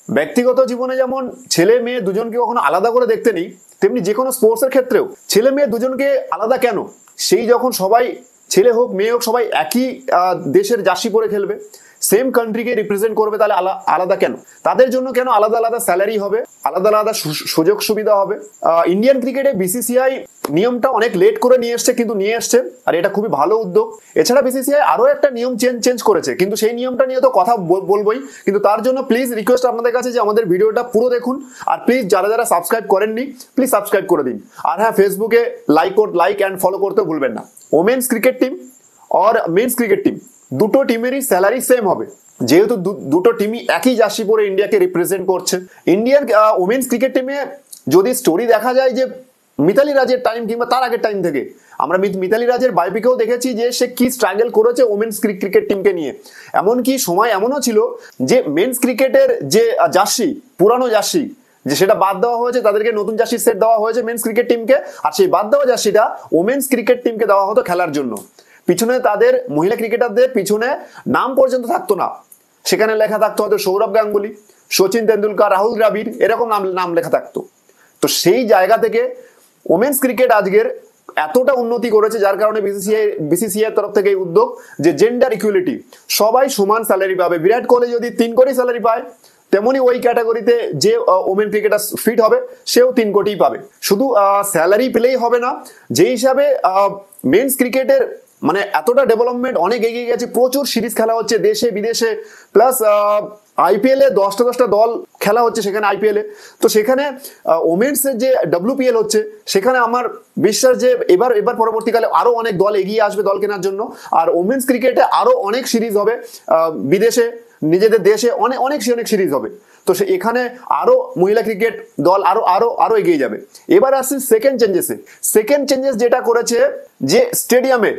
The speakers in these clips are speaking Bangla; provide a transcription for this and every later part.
ব্যক্তিগত জীবনে যেমন ছেলে মেয়ে দুজনকে কখনো আলাদা করে দেখতে নেই, তেমনি যে কোনো স্পোর্টসের ক্ষেত্রেও ছেলে মেয়ে দুজনকে আলাদা কেন? সেই যখন সবাই ছেলে হোক মেয়ে হোক সবাই একই দেশের জার্সি পরে খেলবে, সেম কান্ট্রিকে রিপ্রেজেন্ট করবে, তাহলে আলাদা কেন? তাদের জন্য কেন আলাদা আলাদা স্যালারি হবে, আলাদা আলাদা সুযোগ সুবিধা হবে? ইন্ডিয়ান ক্রিকেটে বিসিসিআই নিয়মটা অনেক লেট করে নিয়ে এসছে, কিন্তু নিয়ে এসছে, আর এটা খুবই ভালো উদ্যোগ। এছাড়া বিসিসিআই আরো একটা নিয়ম চেঞ্জ করেছে, কিন্তু সেই নিয়মটা নিয়ে তো কথা বলবোই, কিন্তু তার জন্য প্লিজ রিকোয়েস্ট আপনাদের কাছে যে আমাদের ভিডিওটা পুরো দেখুন, আর প্লিজ যারা যারা সাবস্ক্রাইব করেননি প্লিজ সাবস্ক্রাইব করে দিন। আর হ্যাঁ, ফেসবুকে লাইক অ্যান্ড ফলো করতে ভুলবেন না। ওমেন্স ক্রিকেট টিম আর মেন্স ক্রিকেট টিম দুটো টিমেরই স্যালারি সেম হবে, যেহেতু দুটো টিমই একই জার্সি পরে ইন্ডিয়াকে রিপ্রেজেন্ট করছে। ইন্ডিয়ান ওমেন্স ক্রিকেট টিমে যদি স্টোরি দেখা যায় যে মিতালি রাজের টাইম কিংবা তার আগের টাইম থেকে, আমরা মিতালি রাজের বায়োপিকেও দেখেছি যে সে কি স্ট্রাগল করেছে ওমেন্স ক্রিকেট টিমকে নিয়ে। এমনকি সময় এমনও ছিল যে মেন্স ক্রিকেটের যে জার্সি, পুরানো জার্সি, যে সেটা বাদ দেওয়া হয়েছে, তাদেরকে নতুন জার্সি সেট দেওয়া হয়েছে মেন্স ক্রিকেট টিমকে, আর সেই বাদ দেওয়া জার্সিটা ওমেন্স ক্রিকেট টিমকে দেওয়া হতো খেলার জন্য। পিছনে তাদের মহিলা ক্রিকেটারদের পিছনে নাম পর্যন্ত থাকতো না, সেখানে লেখা থাকতো হয়তো সৌরভ গাঙ্গুলি, সচিন তেন্ডুলকার, রাহুল দ্রাবিড়, এরকম নাম লেখা থাকতো। তো সেই জায়গা থেকে ওমেন্স ক্রিকেট আজকের এতটা উন্নতি করেছে, যার কারণে বিসিসিআই তরফ থেকে এই উদ্যোগ যে জেন্ডার ইকুয়ালিটি, সবাই সমান স্যালারি পাবে। বিরাট কোহলি যদি 3 কোটি স্যালারি পায়, তেমনি ওই ক্যাটাগরিতে যে ওমেন ক্রিকেটার ফিট হবে সেও 3 কোটি পাবে। শুধু স্যালারি পেলেই হবে না, যে হিসাবে মেন্স ক্রিকেটের মানে এতটা ডেভেলপমেন্ট অনেক এগিয়ে গেছে, প্রচুর সিরিজ খেলা হচ্ছে দেশে বিদেশে, প্লাস আইপিএল এ 10টা দল খেলা হচ্ছে সেখানে আইপিএল-এ। তো সেখানে ওমেন্স এর যে WPL হচ্ছে, সেখানে আমার বিশ্বাস যে এবার পরবর্তীকালে আরো অনেক দল এগিয়ে আসবে দল কেনার জন্য। আর ওমেন্স ক্রিকেটে আরো অনেক সিরিজ হবে, বিদেশে, নিজেদের দেশে অনেক সিরিজ হবে। তো এখানে আরো মহিলা ক্রিকেট দল আরো এগিয়ে যাবে। এবার আসছি সেকেন্ড চেঞ্জেস যেটা করেছে, যে স্টেডিয়ামে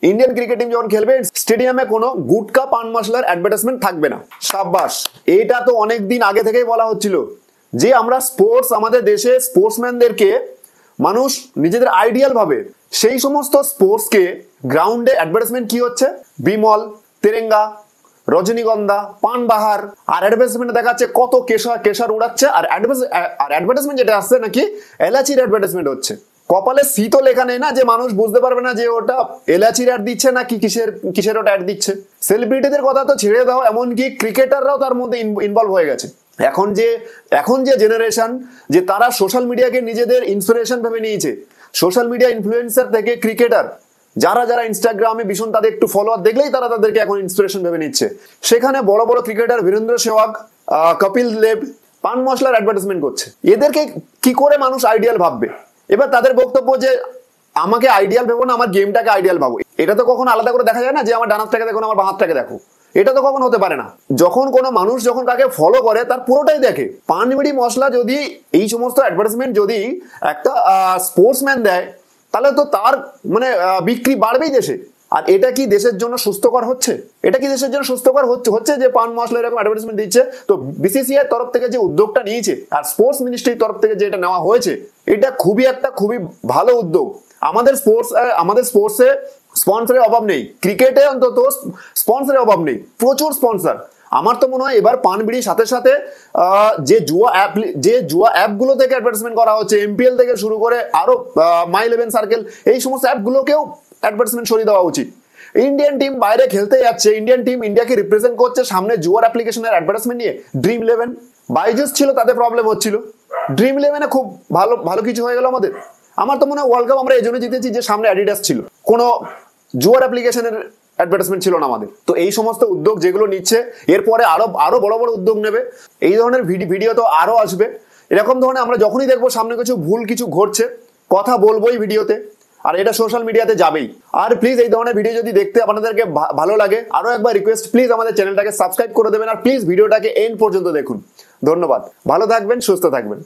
ইন্ডিয়ান ক্রিকেট টিম যখন খেলবে, স্টেডিয়ামে কোনো গুটকা পান মশলার অ্যাডভার্টাইজমেন্ট থাকবে না। সাব্বাস, এটা তো অনেক দিন আগে থেকেই বলা হচ্ছিল যে আমরা আমাদের দেশে স্পোর্টসম্যানদেরকে মানুষ নিজেদের আইডিয়াল ভাবে, সেই সমস্ত স্পোর্টসকে গ্রাউন্ডে অ্যাডভার্টাইজমেন্ট কি হচ্ছে, বিমল, তেরেঙ্গা, রজনীগন্ধা, পানবাহার, আর অ্যাডভার্টাইজমেন্ট দেখাচ্ছে কত কেশর উড়াচ্ছে, আর অ্যাডভার্টাইজমেন্ট যেটা আসছে নাকি এলাচির অ্যাডভার্টাইজমেন্ট হচ্ছে। কপালে শীতও লেখা নেই না, যে মানুষ বুঝতে পারবে না যে ওটা এলাচির অ্যাড দিচ্ছে না কি কিসের ওটা অ্যাড দিচ্ছে। সেলিব্রিটিদের কথা তো ছেড়ে দাও, এমনকি ক্রিকেটাররাও তার মধ্যে ইনভলভ হয়ে গেছে। এখন যে জেনারেশন, যে তারা সোশ্যাল মিডিয়াকে নিজেদের ইন্সপিরেশন ভেবে নিয়েছে, সোশ্যাল মিডিয়া ইনফ্লুয়েন্সার থেকে ক্রিকেটার, যারা ইনস্টাগ্রামে ভীষণ, তাদের একটু ফলোয়ার দেখলেই তারা তাদেরকে এখন ইন্সপিরেশন ভেবে নিচ্ছে। সেখানে বড় বড় ক্রিকেটার বীরেন্দ্র সেহবাগ, কপিল দেব পান মশলার অ্যাডভার্টাইজমেন্ট করছে। এদেরকে কি করে মানুষ আইডিয়াল ভাববে? এবার তাদের বক্তব্য যে আমাকে আইডিয়াল ভেবো না, আমার গেমটাকে আইডিয়াল ভাবো। এটা তো কখনো আলাদা করে দেখা যায় না, যে আমার ডান হাতটাকে দেখো, আমার বাঁ হাতটাকে দেখো, এটা তো কখনো হতে পারে না। যখন কোনো মানুষ যখন কাকে ফলো করে তার পুরোটাই দেখে। পান বিড়ি মশলা যদি এই সমস্ত অ্যাডভার্টাইজমেন্ট যদি একটা স্পোর্টসম্যান দেয়, তাহলে তো তার মানে বিক্রি বাড়বেই দেশে। আর এটা কি দেশের জন্য সুস্থকর হচ্ছে? হচ্ছে যে পান মশলা এরকম অ্যাডভার্টাইজমেন্ট দিচ্ছে? তো বিসিসিআই তরফ থেকে যে উদ্যোগটা নিয়েছে, আর স্পোর্টস মিনিস্ট্রির তরফ থেকে যেটা নেওয়া হয়েছে, এটা খুবই ভালো উদ্যোগ। আমাদের স্পোর্টসে স্পন্সরের অভাব নেই, ক্রিকেটে অন্তত স্পন্সরের অভাব নেই, প্রচুর স্পন্সর। আমার তো মনে হয় এবার পান বিড়ির সাথে সাথে যে জুয়া অ্যাপগুলো থেকে অ্যাডভার্টাইজমেন্ট করা হচ্ছে, MPL থেকে শুরু করে আরো My11 সার্কেল, এই সমস্ত অ্যাপগুলোকেও অ্যাডভার্টাইজমেন্ট সরিয়ে দেওয়া উচিত। ইন্ডিয়ান টিম বাইরে খেলতে যাচ্ছে, ইন্ডিয়ান টিম ইন্ডিয়াকে রিপ্রেজেন্ট করছে, সামনে জুয়ার অ্যাপ্লিকেশনের অ্যাডভার্টাইজমেন্ট নিয়ে Dream11, বাইজুস ছিল, তাদের প্রবলেম হচ্ছিল, Dream11-এ খুব ভালো কিছু হয়ে গেল আমাদের। আমার তো মনে হয় ওয়ার্ল্ড কাপ আমরা এই জন্য জিতেছি যে সামনে অ্যাডিডাস ছিল, কোনো জুয়ার অ্যাপ্লিকেশনের অ্যাডভার্টাইজমেন্ট ছিল না আমাদের। তো এই সমস্ত উদ্যোগ যেগুলো নিচ্ছে, এরপরে আরো বড় উদ্যোগ নেবে। এই ধরনের ভিডিও তো আরো আসবে। এরকম ধরনের আমরা যখনই দেখবো সামনে কিছু ঘটছে, কথা বলবোই ভিডিওতে, আর এটা সোশ্যাল মিডিয়াতে যাবেই। আর প্লিজ এই ধরনের ভিডিও যদি দেখতে আপনাদেরকে ভালো লাগে, আরো একবার রিকোয়েস্ট, প্লিজ আমাদের চ্যানেলটাকে সাবস্ক্রাইব করে দেবেন, আর প্লিজ ভিডিওটাকে এন্ড পর্যন্ত দেখুন। ধন্যবাদ, ভালো থাকবেন, সুস্থ থাকবেন।